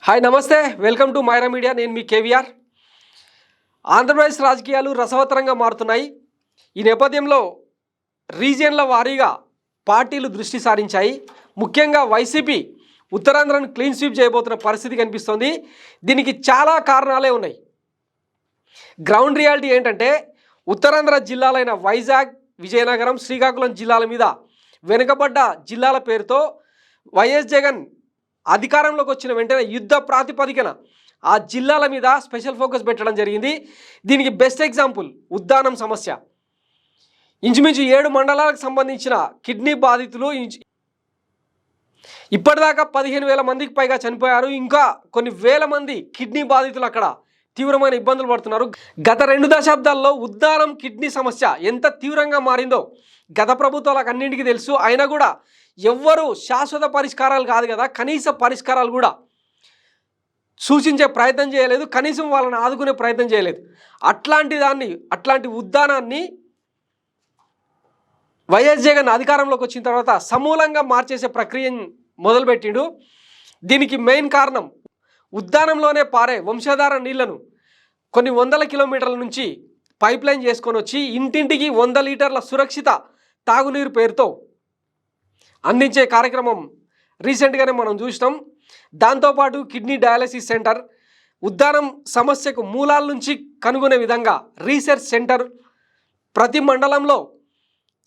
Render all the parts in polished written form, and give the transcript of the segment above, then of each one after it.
Hi నమస్తే, welcome to Myra media. నేను మీ కేవీఆర్. ఆంధ్రప్రదేశ్ రాజకీయాలు రసవత్తరంగా మారుతున్నాయి. ఈ నేపథ్యంలో రీజియన్ల వారీగా పార్టీలు దృష్టి సారించాయి. ముఖ్యంగా వైసీపీ ఉత్తరాంధ్రను క్లీన్ స్వీప్ చేయబోతున్న పరిస్థితి కనిపిస్తోంది. దీనికి చాలా కారణాలే ఉన్నాయి. గ్రౌండ్ రియాలిటీ ఏంటంటే, ఉత్తరాంధ్ర జిల్లాలైన వైజాగ్, విజయనగరం, శ్రీకాకుళం జిల్లాల మీద వెనుకబడ్డ జిల్లాల పేరుతో వైఎస్ జగన్ అధికారంలోకి వచ్చిన వెంటనే యుద్ధ ప్రాతిపదికన ఆ జిల్లాల మీద స్పెషల్ ఫోకస్ పెట్టడం జరిగింది. దీనికి బెస్ట్ ఎగ్జాంపుల్ ఉద్దానం సమస్య. ఇంచుమించు 7 మండలాలకు సంబంధించిన కిడ్నీ బాధితులు ఇప్పటిదాకా 15,000 మందికి పైగా చనిపోయారు. ఇంకా కొన్ని వేల మంది కిడ్నీ బాధితులు అక్కడ తీవ్రమైన ఇబ్బందులు పడుతున్నారు. గత 2 దశాబ్దాల్లో ఉద్దానం కిడ్నీ సమస్య ఎంత తీవ్రంగా మారిందో గత ప్రభుత్వాలకు అన్నింటికీ తెలుసు. అయినా కూడా ఎవ్వరూ శాశ్వత పరిష్కారాలు కాదు కదా, కనీస పరిష్కారాలు కూడా సూచించే ప్రయత్నం చేయలేదు, కనీసం వాళ్ళని ఆదుకునే ప్రయత్నం చేయలేదు. అట్లాంటి ఉద్దానాన్ని వైఎస్ జగన్ అధికారంలోకి వచ్చిన తర్వాత సమూలంగా మార్చేసే ప్రక్రియను మొదలుపెట్టిండు. దీనికి మెయిన్ కారణం ఉద్దానంలోనే పారే వంశధార నీళ్లను కొన్ని వందల కిలోమీటర్ల నుంచి పైప్ లైన్ చేసుకొని వచ్చి ఇంటింటికి 100 లీటర్ల సురక్షిత తాగునీరు పేరుతో అందించే కార్యక్రమం రీసెంట్గానే మనం చూసినాం. దాంతోపాటు కిడ్నీ డయాలసిస్ సెంటర్, ఉద్దానం సమస్యకు మూలాల నుంచి కనుగొనే విధంగా రీసెర్చ్ సెంటర్, ప్రతి మండలంలో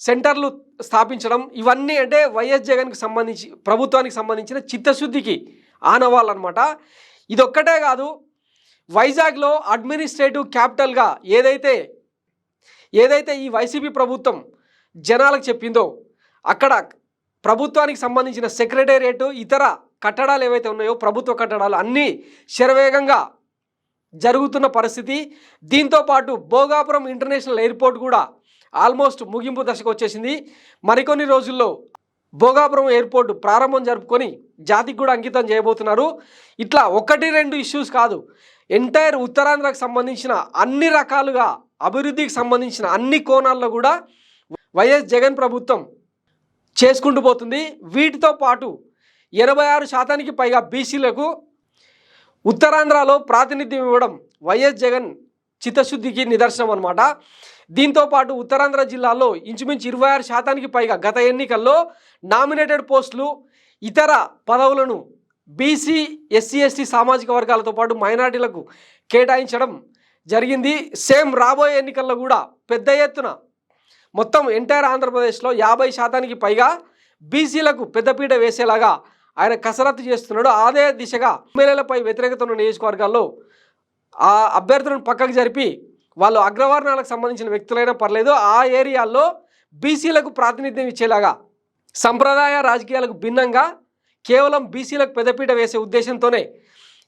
సెంటర్లు స్థాపించడం, ఇవన్నీ అంటే వైఎస్ జగన్కి సంబంధించి ప్రభుత్వానికి సంబంధించిన చిత్తశుద్ధికి ఆనవాళ్ళనమాట. ఇదొక్కటే కాదు, వైజాగ్లో అడ్మినిస్ట్రేటివ్ క్యాపిటల్గా ఏదైతే ఈ వైసీపీ ప్రభుత్వం జనాలకు చెప్పిందో అక్కడ ప్రభుత్వానికి సంబంధించిన సెక్రటేరియట్, ఇతర కట్టడాలు ఏవైతే ఉన్నాయో ప్రభుత్వ కట్టడాలు అన్నీ శరవేగంగా జరుగుతున్న పరిస్థితి. దీంతోపాటు భోగాపురం ఇంటర్నేషనల్ ఎయిర్పోర్ట్ కూడా ఆల్మోస్ట్ ముగింపు దశకు వచ్చేసింది. మరికొన్ని రోజుల్లో భోగాపురం ఎయిర్పోర్ట్ ప్రారంభం జరుపుకొని జాతికి కూడా అంకితం చేయబోతున్నారు. ఇట్లా 1-2 ఇష్యూస్ కాదు, ఎంటైర్ ఉత్తరాంధ్రకు సంబంధించిన అన్ని రకాలుగా అభివృద్ధికి సంబంధించిన అన్ని కోణాల్లో కూడా వైఎస్ జగన్ ప్రభుత్వం చేసుకుంటూ పోతుంది. వీటితో పాటు 86% పైగా బీసీలకు ఉత్తరాంధ్రలో ప్రాతినిధ్యం ఇవ్వడం వైఎస్ జగన్ చిత్తశుద్ధికి నిదర్శనం అన్నమాట. దీంతోపాటు ఉత్తరాంధ్ర జిల్లాలో ఇంచుమించు 26% పైగా గత ఎన్నికల్లో నామినేటెడ్ పోస్టులు, ఇతర పదవులను బీసీ, ఎస్సీ, ఎస్టీ సామాజిక వర్గాలతో పాటు మైనార్టీలకు కేటాయించడం జరిగింది. సేమ్ రాబోయే ఎన్నికల్లో కూడా పెద్ద ఎత్తున మొత్తం ఎంటైర్ ఆంధ్రప్రదేశ్లో 50% పైగా బీసీలకు పెద్దపీట వేసేలాగా ఆయన కసరత్తు చేస్తున్నాడు. అదే దిశగా ఎమ్మెల్యేలపై వ్యతిరేకత ఉన్న నియోజకవర్గాల్లో ఆ అభ్యర్థులను పక్కకు జరిపి వాళ్ళు అగ్రవర్ణాలకు సంబంధించిన వ్యక్తులైనా పర్లేదు, ఆ ఏరియాల్లో బీసీలకు ప్రాతినిధ్యం ఇచ్చేలాగా సంప్రదాయ రాజకీయాలకు భిన్నంగా కేవలం బీసీలకు పెద్దపీట వేసే ఉద్దేశంతోనే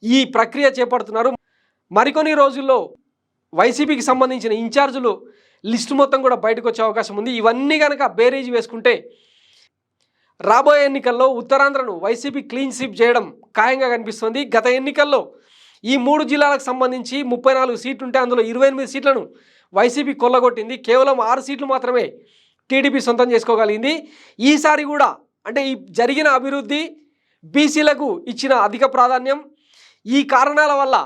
ఈ ప్రక్రియ చేపడుతున్నారు. మరికొన్ని రోజుల్లో వైసీపీకి సంబంధించిన ఇన్ఛార్జులు లిస్టు మొత్తం కూడా బయటకు వచ్చే అవకాశం ఉంది. ఇవన్నీ కనుక బేరీజ్ వేసుకుంటే రాబోయే ఎన్నికల్లో ఉత్తరాంధ్రను వైసీపీ క్లీన్ స్వీప్ చేయడం ఖాయంగా కనిపిస్తుంది. గత ఎన్నికల్లో ఈ 3 జిల్లాలకు సంబంధించి 34 సీట్లు ఉంటే అందులో 28 సీట్లను వైసీపీ కొల్లగొట్టింది. కేవలం 6 సీట్లు మాత్రమే టీడీపీ సొంతం చేసుకోగలిగింది. ఈసారి కూడా అంటే ఈ జరిగిన అభివృద్ధి, బీసీలకు ఇచ్చిన అధిక ప్రాధాన్యం, ఈ కారణాల వల్ల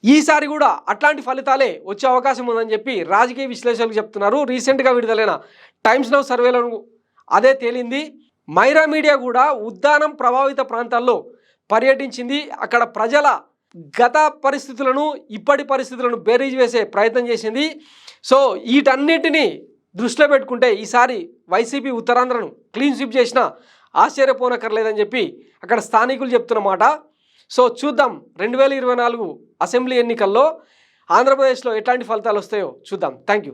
ఈసారి కూడా అట్లాంటి ఫలితాలే వచ్చే అవకాశం ఉందని చెప్పి రాజకీయ విశ్లేషకులు చెప్తున్నారు. రీసెంట్గా విడుదలైన టైమ్స్ నౌ సర్వేలను అదే తేలింది. మైరా మీడియా కూడా ఉద్దానం ప్రభావిత ప్రాంతాల్లో పర్యటించింది. అక్కడ ప్రజల గత పరిస్థితులను, ఇప్పటి పరిస్థితులను బేరీజ్ వేసే ప్రయత్నం చేసింది. సో వీటన్నిటినీ దృష్టిలో పెట్టుకుంటే ఈసారి వైసీపీ ఉత్తరాంధ్రను క్లీన్ స్వీప్ చేసినా ఆశ్చర్యపోనక్కర్లేదని చెప్పి అక్కడ స్థానికులు చెప్తున్నమాట. సో చూద్దాం 2024 అసెంబ్లీ ఎన్నికల్లో ఆంధ్రప్రదేశ్లో ఎట్లాంటి ఫలితాలు వస్తాయో చూద్దాం. Thank you.